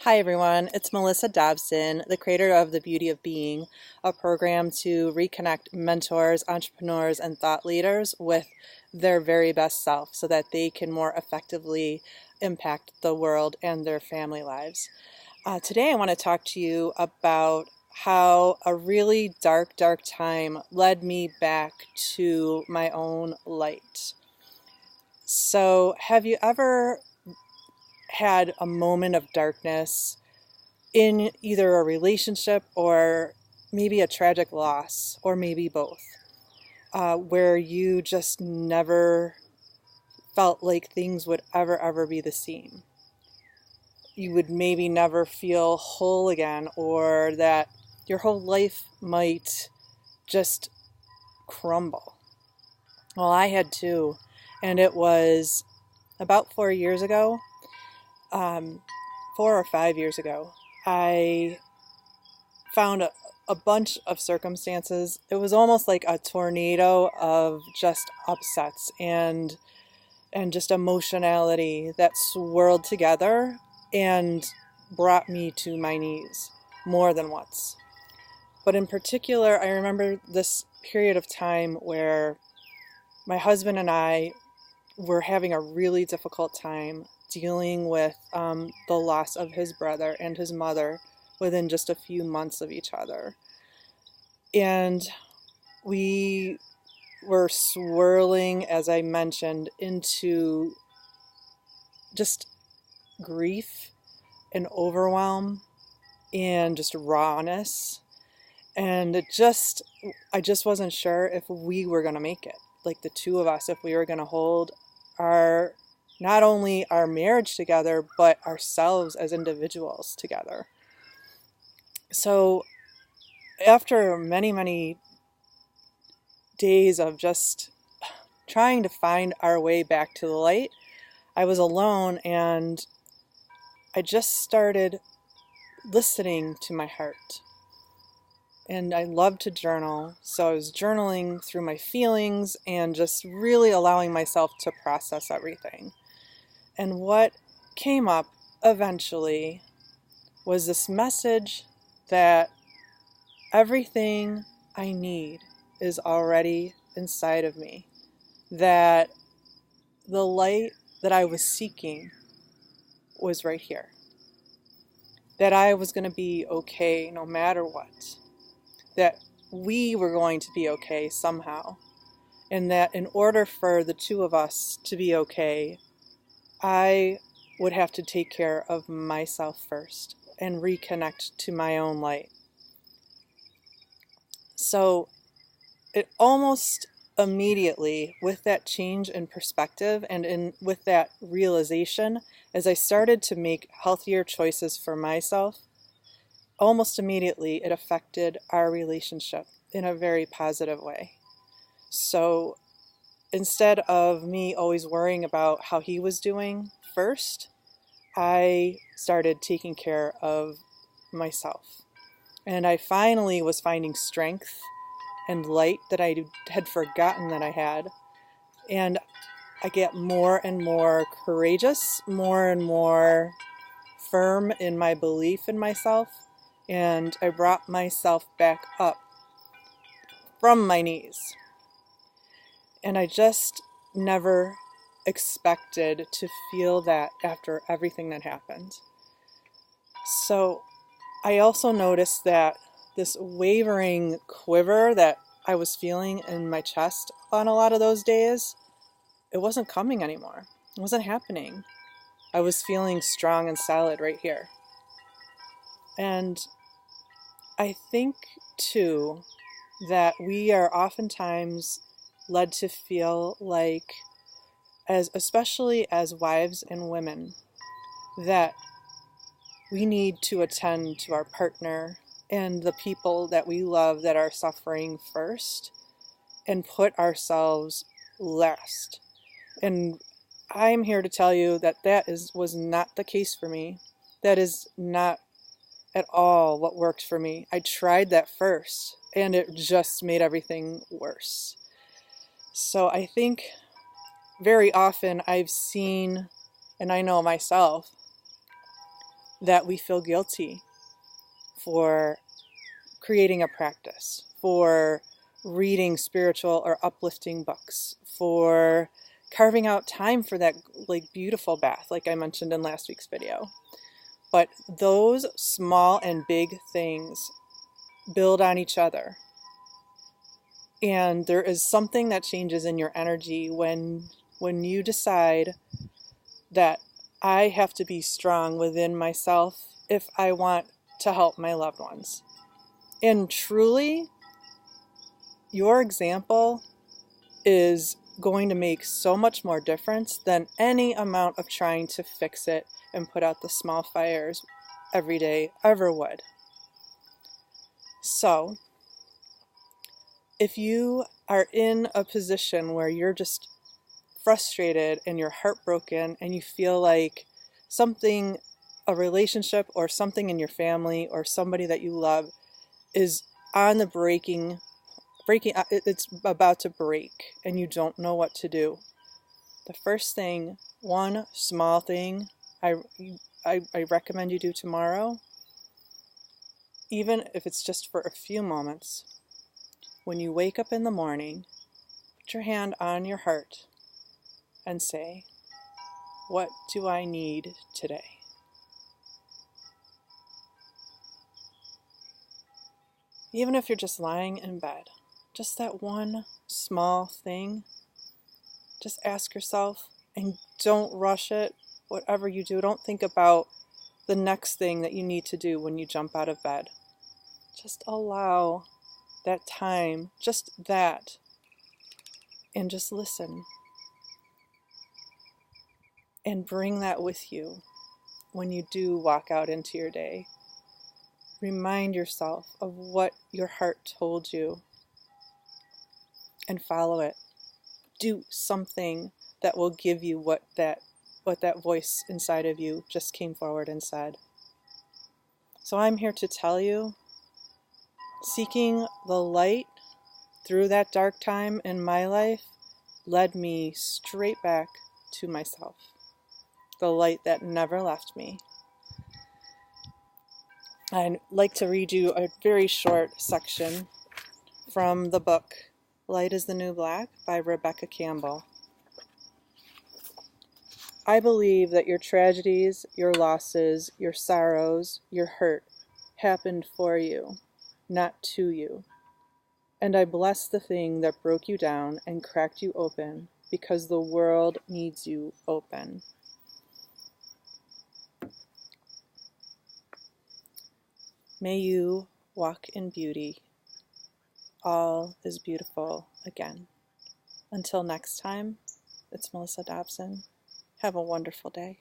Hi everyone, it's Melissa Dobson, the creator of The Beauty of Being, a program to reconnect mentors, entrepreneurs, and thought leaders with their very best self so that they can more effectively impact the world and their family lives. Today I want to talk to you about how a really dark time led me back to my own light. So, have you ever had a moment of darkness in either a relationship or maybe a tragic loss, or maybe both, where you just never felt like things would ever be the same? You would maybe never feel whole again, or that your whole life might just crumble. Well, I had too, and it was about 4 years ago, 4 or 5 years ago. I found a bunch of circumstances. It was almost like a tornado of just upsets and just emotionality that swirled together and brought me to my knees more than once. But in particular, I remember this period of time where my husband and I were having a really difficult time dealing with the loss of his brother and his mother within just a few months of each other. And we were swirling, as I mentioned, into just grief and overwhelm and just rawness. And I just wasn't sure if we were going to make it, like the two of us, if we were going to hold not only our marriage together, but ourselves as individuals together. So after many days of just trying to find our way back to the light, I was alone and I just started listening to my heart. And I love to journal, so I was journaling through my feelings and just really allowing myself to process everything. And what came up eventually was this message that everything I need is already inside of me, that the light that I was seeking was right here, that I was going to be okay no matter what, that we were going to be okay somehow, and that in order for the two of us to be okay, I would have to take care of myself first and reconnect to my own light. So it almost immediately, with that change in perspective and with that realization, as I started to make healthier choices for myself, almost immediately it affected our relationship in a very positive way. So instead of me always worrying about how he was doing first, I started taking care of myself. And I finally was finding strength and light that I had forgotten that I had. And I get more and more courageous, more and more firm in my belief in myself. And I brought myself back up from my knees. And I just never expected to feel that after everything that happened. So I also noticed that this wavering quiver that I was feeling in my chest on a lot of those days, it wasn't coming anymore. It wasn't happening. I was feeling strong and solid right here. And I think, too, that we are oftentimes led to feel like, especially as wives and women, that we need to attend to our partner and the people that we love that are suffering first and put ourselves last. And I'm here to tell you that was not the case for me. That is not at all what worked for me. I tried that first and it just made everything worse. So I think very often I've seen, and I know myself, that we feel guilty for creating a practice, for reading spiritual or uplifting books, for carving out time for that like beautiful bath, like I mentioned in last week's video. But those small and big things build on each other. And there is something that changes in your energy when you decide that I have to be strong within myself if I want to help my loved ones. And truly, your example is going to make so much more difference than any amount of trying to fix it and put out the small fires every day ever would. So, if you are in a position where you're just frustrated and you're heartbroken and you feel like something, a relationship or something in your family or somebody that you love is on the breaking, it's about to break and you don't know what to do, the first thing, one small thing I recommend you do tomorrow, even if it's just for a few moments, when you wake up in the morning, put your hand on your heart and say, what do I need today? Even if you're just lying in bed, just that one small thing, just ask yourself, and don't rush it. Whatever you do, don't think about the next thing that you need to do when you jump out of bed. Just allow that time, just that, and just listen. And bring that with you when you do walk out into your day. Remind yourself of what your heart told you and follow it. Do something that will give you what that voice inside of you just came forward and said. So I'm here to tell you, seeking the light through that dark time in my life led me straight back to myself. The light that never left me. I'd like to read you a very short section from the book Light is the New Black by Rebecca Campbell. I believe that your tragedies, your losses, your sorrows, your hurt happened for you, not to you. And I bless the thing that broke you down and cracked you open, because the world needs you open. May you walk in beauty. All is beautiful again. Until next time, it's Melissa Dobson. Have a wonderful day.